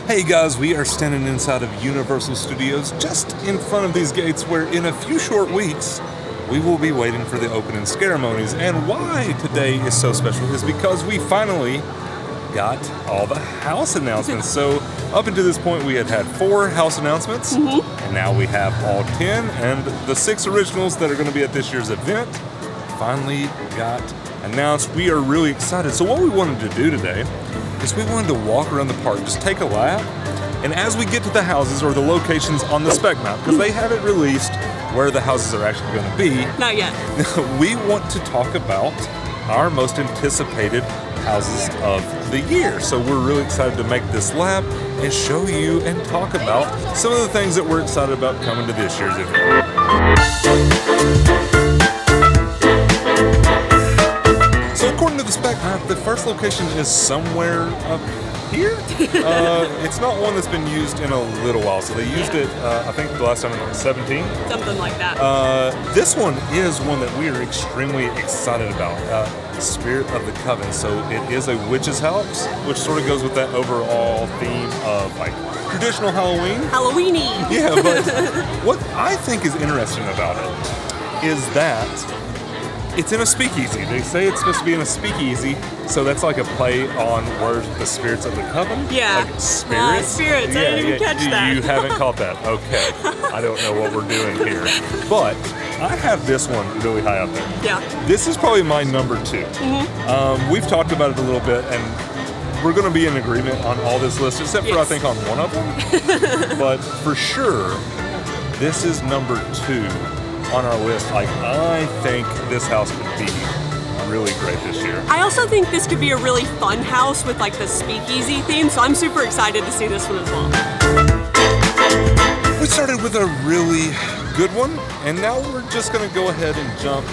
Hey guys, we are standing inside of Universal Studios just in front of these gates where in a few short weeks we will be waiting for the opening ceremonies. And why today is so special is because we finally got all the house announcements. So up until this point we had 4 house announcements, and now we have all 10, and the 6 originals that are going to be at this year's event finally got announced. We are really excited. So what we wanted to do today is we wanted to walk around the park, just take a lap, and as we get to the houses or the locations on the spec map, because they haven't released where the houses are actually going to be. Not yet. We want to talk about our most anticipated houses of the year. So we're really excited to make this lap and show you and talk about some of the things that we're excited about coming to this year's event. So according to the spec map, the first location is somewhere up here. It's not one that's been used in a little while. So they used it, I think the last time in 2017. Something like that. This one is one that we are extremely excited about. Spirit of the Coven. So it is a witch's house, which sort of goes with that overall theme of like traditional Halloween. Halloweeny. Yeah, but what I think is interesting about it is that it's in a speakeasy. They say it's supposed to be in a speakeasy, so that's like a play on words with the spirits of the coven. Yeah. Like spirits. Spirits. I didn't even catch that. You haven't caught that. Okay. I don't know what we're doing here. But I have this one really high up there. Yeah. This is probably my number 2. We've talked about it a little bit, and we're going to be in agreement on all this list, except for I think on one of them. But for sure, this is number 2 on our list. Like, I think this house could be really great this year. I also think this could be a really fun house with like the speakeasy theme, so I'm super excited to see this one as well. We started with a really good one, and now we're just going to go ahead and jump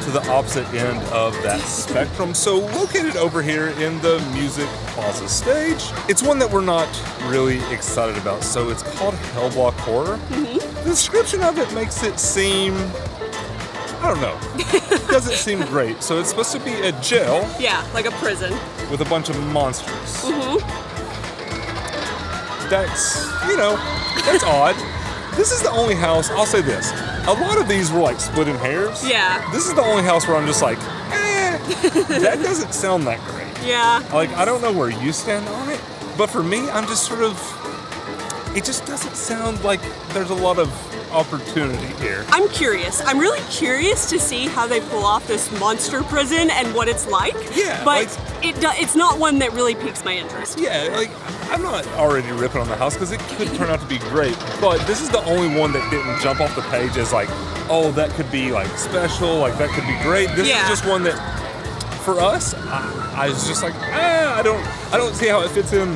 to the opposite end of that spectrum. So located over here in the Music Plaza stage, it's one that we're not really excited about. So it's called Hellblock Horror. The description of it makes it seem, I don't know, doesn't seem great. So it's supposed to be a jail. Yeah, like a prison. With a bunch of monsters. That's, that's odd. This is the only house, I'll say this, a lot of these were like splitting hairs. Yeah. This is the only house where I'm just like, that doesn't sound that great. Yeah. Like, I don't know where you stand on it, but for me, I'm just sort of, it just doesn't sound like there's a lot of opportunity here. I'm curious. I'm really curious to see how they pull off this monster prison and what it's like. Yeah. But it's not one that really piques my interest. Yeah, like, I'm not already ripping on the house because it could turn out to be great, but this is the only one that didn't jump off the page as like, oh, that could be like special, like that could be great. This is just one that, for us, I was just like, I don't see how it fits in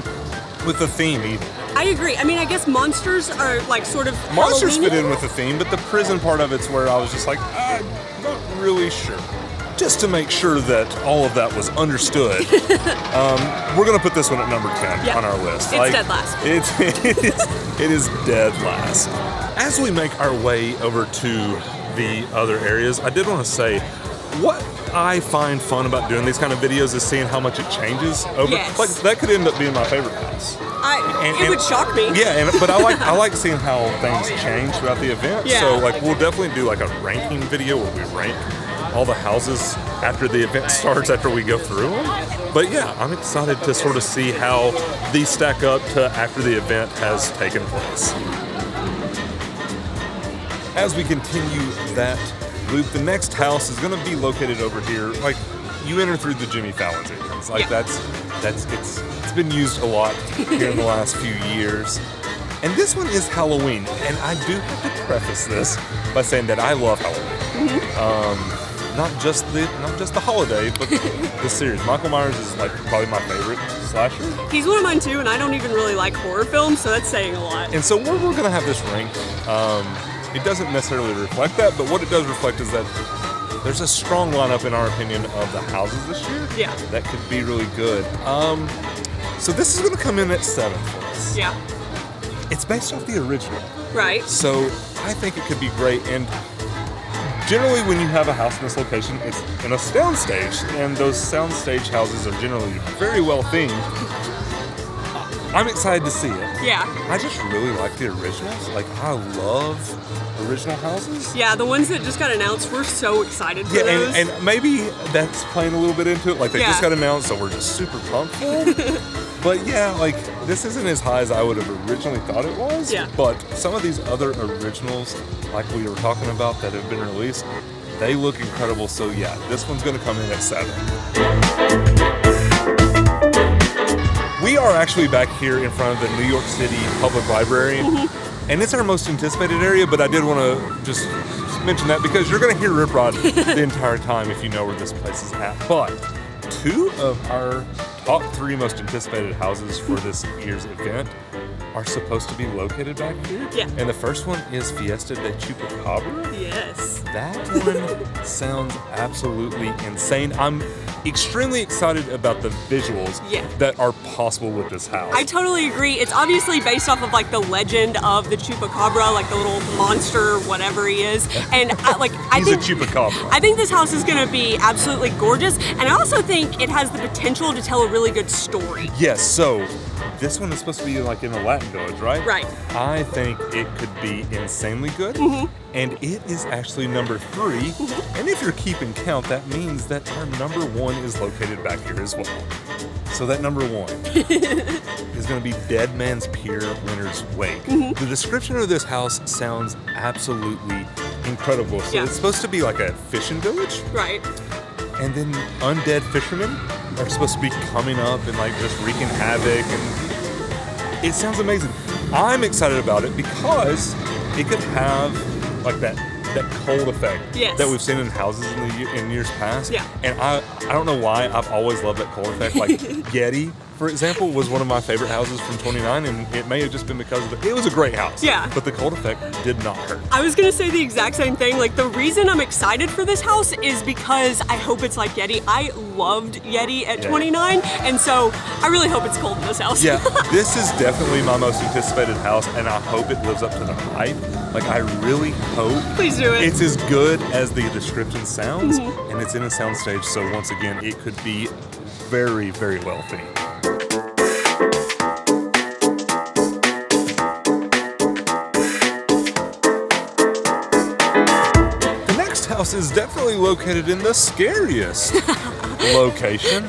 with the theme either. I agree. I mean, I guess monsters are like sort of Monsters Halloween-y. fit in with the theme, but the prison part of it's where I was just like, I'm not really sure. Just to make sure that all of that was understood, we're going to put this one at number 10 on our list. It's dead last. It is dead last. As we make our way over to the other areas, I did want to say, what I find fun about doing these kind of videos is seeing how much it changes over. Yes. Like, that could end up being my favorite house. It would shock me. Yeah, but I like seeing how things change throughout the event. Yeah. So like we'll definitely do like a ranking video where we rank all the houses after the event starts, after we go through them. But yeah, I'm excited to sort of see how these stack up to after the event has taken place. As we continue that loop, the next house is going to be located over here. Like, you enter through the Jimmy Fallon's entrance. Like it's been used a lot here in the last few years. And this one is Halloween, and I do have to preface this by saying that I love Halloween. Not just the holiday, but the series. Michael Myers is like probably my favorite slasher. He's one of mine too, and I don't even really like horror films, so that's saying a lot. And so we're gonna have this ranked. It doesn't necessarily reflect that, but what it does reflect is that there's a strong lineup, in our opinion, of the houses this year. Yeah. That could be really good. So this is gonna come in at 7 for us. Yeah. It's based off the original. Right. So I think it could be great, and generally when you have a house in this location, it's in a soundstage, and those soundstage houses are generally very well themed. I'm excited to see it. Yeah. I just really like the originals. Like, I love original houses. Yeah, the ones that just got announced, we're so excited for those. And maybe that's playing a little bit into it. Like, they just got announced, so we're just super pumped for it. But yeah, like, this isn't as high as I would have originally thought it was. Yeah. But some of these other originals, like we were talking about, that have been released, they look incredible. So yeah, this one's going to come in at 7. We are actually back here in front of the New York City Public Library, and it's our most anticipated area, but I did want to just mention that because you're going to hear Rip Rod the entire time if you know where this place is at. But 2 of our top 3 most anticipated houses for this year's event are supposed to be located back here. Yeah. And the first one is Fiesta de Chupacabra. Yes. That one sounds absolutely insane. I'm extremely excited about the visuals that are possible with this house. I totally agree. It's obviously based off of like the legend of the Chupacabra, like the little monster, whatever he is. And He's a Chupacabra. I think this house is going to be absolutely gorgeous. And I also think it has the potential to tell a really good story. Yes, so this one is supposed to be like in a Latin village, right? Right. I think it could be insanely good. And it is actually number 3. And if you're keeping count, that means that our number 1 is located back here as well. So that number 1 is going to be Dead Man's Pier, Winter's Wake. The description of this house sounds absolutely incredible. So it's supposed to be like a fishing village. Right. And then undead fishermen are supposed to be coming up and like just wreaking havoc, and it sounds amazing. I'm excited about it because it could have like that cold effect that we've seen in houses in years past. Yeah. And I don't know why I've always loved that cold effect. Like Getty, for example, was one of my favorite houses from 29, and it may have just been because of it was a great house. Yeah. But the cold effect did not hurt. I was gonna say the exact same thing. Like, the reason I'm excited for this house is because I hope it's like Yeti. I loved Yeti at 29, and so I really hope it's cold in this house. Yeah, this is definitely my most anticipated house, and I hope it lives up to the hype. Like, I really hope Please do it. It's as good as the description sounds, and it's in a soundstage, so once again, it could be very, very well themed. House is definitely located in the scariest location.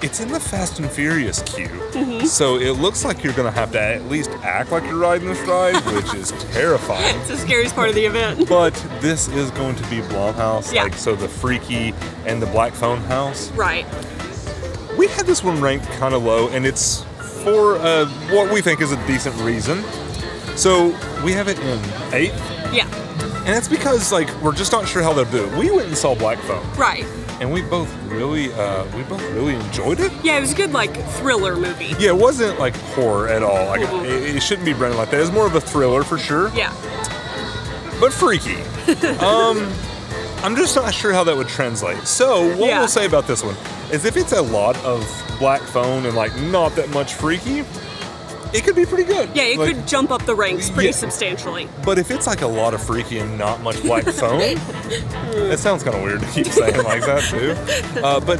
It's in the Fast and Furious queue. So it looks like you're going to have to at least act like you're riding this ride, which is terrifying. It's the scariest part of the event. But this is going to be Blob House, Yeah. like so the Freaky and the Black Phone House. Right. We had this one ranked kind of low, and it's for what we think is a decent reason. So we have it in 8th. Yeah. And that's because, like, we're just not sure how they'll do it. We went and saw Black Phone. Right. And we both really enjoyed it. Yeah, it was a good, like, thriller movie. Yeah, it wasn't, like, horror at all. Like, it shouldn't be branded like that. It's more of a thriller, for sure. Yeah. But freaky. I'm just not sure how that would translate. So, what we'll say about this one is if it's a lot of Black Phone and, like, not that much freaky, it could be pretty good. Yeah, it like, could jump up the ranks pretty substantially. But if it's like a lot of freaky and not much Black Phone, it sounds kind of weird to keep saying like that too. But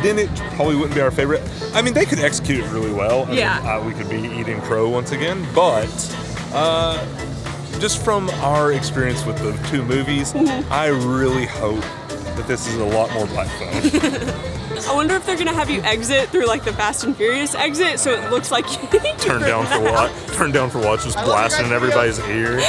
then it probably wouldn't be our favorite. I mean, they could execute it really well. And, we could be eating crow once again. But just from our experience with the 2 movies, I really hope that this is a lot more Black Phone. I wonder if they're gonna have you exit through like the Fast and Furious exit, so it looks like you Turn down for what? Turn down for what? Just blasting in everybody's ear.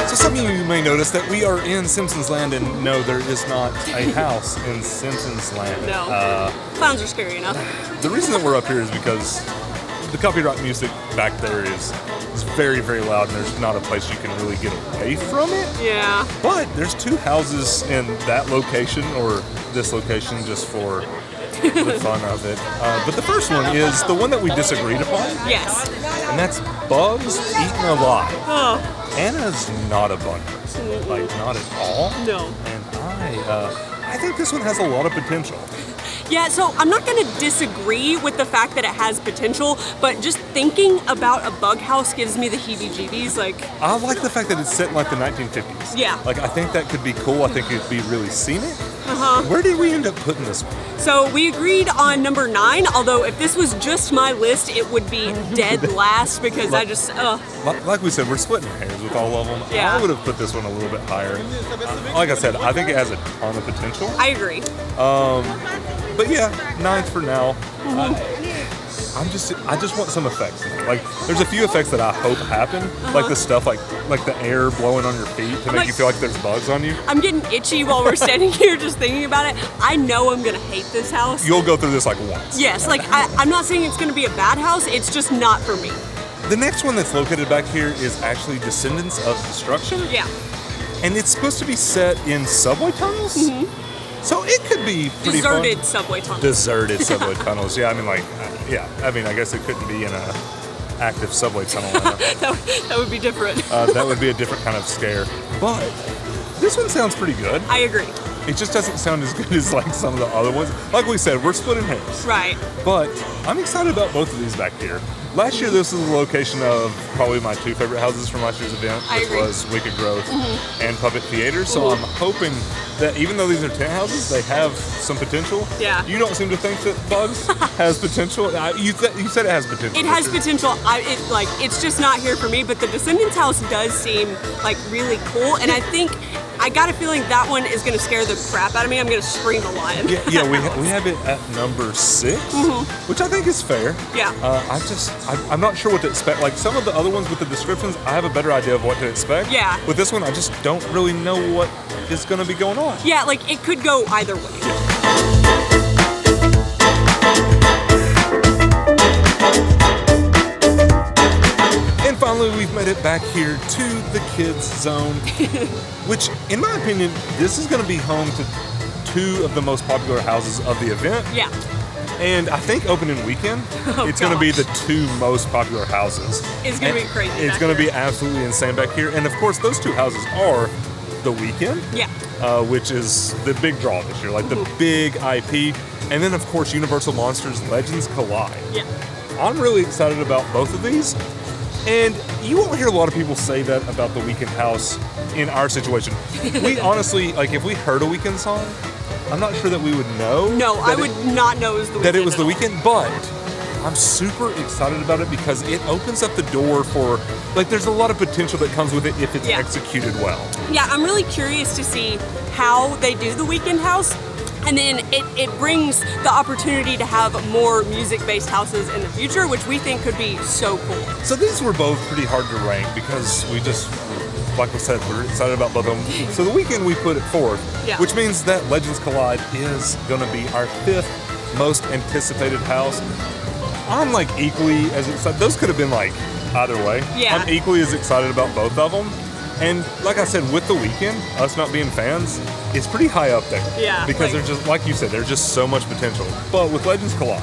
So some of you may notice that we are in Simpsons Land, and no, there is not a house in Simpsons Land. No. Clowns are scary enough. The reason that we're up here is because the copyright music back there is very, very loud, and there's not a place you can really get away from it. Yeah. But there's 2 houses in that location, or this location, just for the fun of it. But the first one is the one that we disagreed upon. Yes. And that's Bugs Eaten Alive. Oh. Anna's not a bug person. Like, not at all. No. And I think this one has a lot of potential. Yeah, so I'm not gonna disagree with the fact that it has potential, but just thinking about a bug house gives me the heebie-jeebies. Like, I like the fact that it's set in like the 1950s. Yeah. Like, I think that could be cool. I think it'd be really scenic. Uh-huh. Where did we end up putting this one? So we agreed on number 9, although if this was just my list, it would be dead last because I just, Like we said, we're splitting hairs with all of them. Yeah. I would have put this one a little bit higher. Like I said, I think it has a ton of potential. I agree. But yeah, 9th for now. I just want some effects. Like, there's a few effects that I hope happen, like the stuff like the air blowing on your feet to make you feel like there's bugs on you. I'm getting itchy while we're standing here just thinking about it. I know I'm gonna hate this house. You'll go through this like once. Yes, like I'm not saying it's gonna be a bad house, it's just not for me. The next one that's located back here is actually Descendants of Destruction. Yeah. And it's supposed to be set in subway tunnels. So it could be pretty Deserted fun. subway tunnels. Deserted subway tunnels. Yeah, I mean, like, I mean, I guess it couldn't be in a active subway tunnel. that would be different. That would be a different kind of scare. But this one sounds pretty good. I agree. It just doesn't sound as good as like some of the other ones. Like we said, we're splitting hairs. Right. But I'm excited about both of these back here. Last year, this was the location of probably my 2 favorite houses from last year's event, which was Wicked Growth and Puppet Theater. So I'm hoping that even though these are tent houses, they have some potential. Yeah. You don't seem to think that Bugs has potential. You said it has potential. It has potential. It's just not here for me. But the Descendants house does seem like really cool, and I think I got a feeling that one is going to scare the crap out of me. I'm going to scream a lion. Yeah, we have it at number 6, which I think is fair. Yeah. I'm not sure what to expect. Like some of the other ones with the descriptions, I have a better idea of what to expect. Yeah. With this one, I just don't really know what is going to be going on. Yeah, like it could go either way. And finally, we've made it back here to the kids zone, which, in my opinion, this is going to be home to 2 of the most popular houses of the event. Yeah. And I think opening weekend, it's going to be the 2 most popular houses. It's going to be crazy. It's going to be absolutely insane back here. And of course, those 2 houses are the Weekend, which is the big draw this year, like the big IP. And then, of course, Universal Monsters Legends Collide. Yeah. I'm really excited about both of these. And you won't hear a lot of people say that about the Weekend house in our situation. We honestly, like, if we heard a Weekend song, I'm not sure that we would know. No, I would not know it was the Weekend. That it was the Weekend, but I'm super excited about it because it opens up the door for, like, there's a lot of potential that comes with it if it's executed well. Yeah, I'm really curious to see how they do the Weekend house. And then it brings the opportunity to have more music-based houses in the future, which we think could be so cool. So these were both pretty hard to rank because we just, like we said, we're excited about both of them. So the Weekend we put it 4th, which means that Legends Collide is going to be our 5th most anticipated house. I'm like equally as excited. Those could have been like either way. Yeah. I'm equally as excited about both of them. And like I said, with the Weekend, us not being fans, it's pretty high up there. Yeah. Because there's just, like you said, there's just so much potential. But with Legends Collide,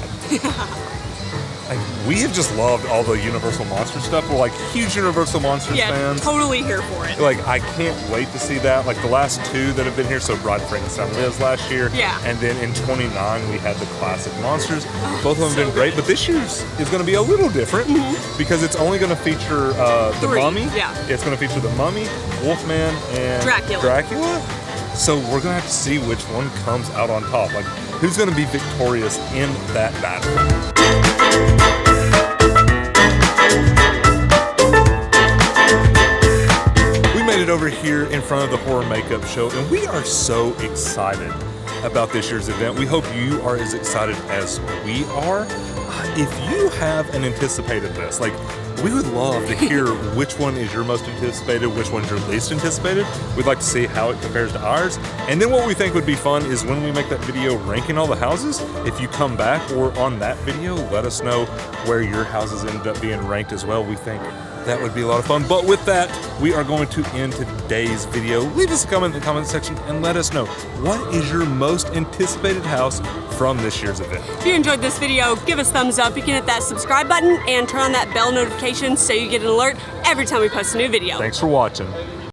like, we have just loved all the Universal Monster stuff. We're like huge Universal Monsters fans. Totally here for it. Like, I can't wait to see that. Like the last 2 that have been here, so Bride of Frankenstein Lives last year. Yeah. And then in 29, we had the classic monsters. Both of them have been great, but this year's is going to be a little different because it's only going to feature the 3, Mummy. yeah. It's going to feature the Mummy, Wolfman, and Dracula. So we're going to have to see which one comes out on top. Like, who's going to be victorious in that battle? We made it over here in front of the Horror Makeup Show, and we are so excited about this year's event. We hope you are as excited as we are. If you have an anticipated list, like, we would love to hear which one is your most anticipated, which one's your least anticipated. We'd like to see how it compares to ours. And then what we think would be fun is when we make that video ranking all the houses, if you come back or on that video, let us know where your houses ended up being ranked as well. We think that would be a lot of fun. But with that, we are going to end today's video. Leave us a comment in the comment section and let us know, what is your most anticipated house from this year's event? If you enjoyed this video, give us a thumbs up. You can hit that subscribe button and turn on that bell notification so you get an alert every time we post a new video. Thanks for watching.